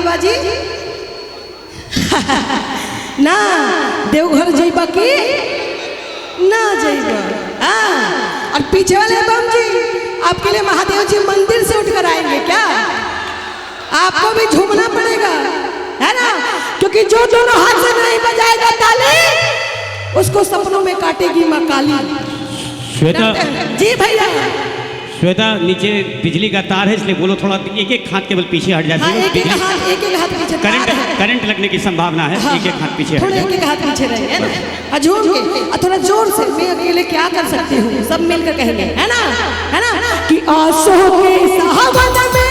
बाजी ना देवघर जइबा की ना जइबा। और पीछे वाले बम जी आपके लिए महादेव जी मंदिर से उठकर आएंगे क्या? आपको भी झूमना पड़ेगा, है ना? क्योंकि जो दोनों हाथ से नहीं बजाएगा ताली उसको सपनों में काटेगी माँ काली। श्वेता जी भैया। श्वेता नीचे बिजली का तार है इसलिए बोलो थोड़ा एक एक हाथ केवल पीछे हट जाती है। एक एक हाथ पीछे करंट लगने की संभावना है। एक एक हाथ पीछे थोड़ा एक हाथ पीछे रहे, है ना? झूम के थोड़ा जोर से, मैं अकेले क्या कर सकती हूँ, सब मिलकर कहेंगे, है ना? है ना? कि आंसू के सावन में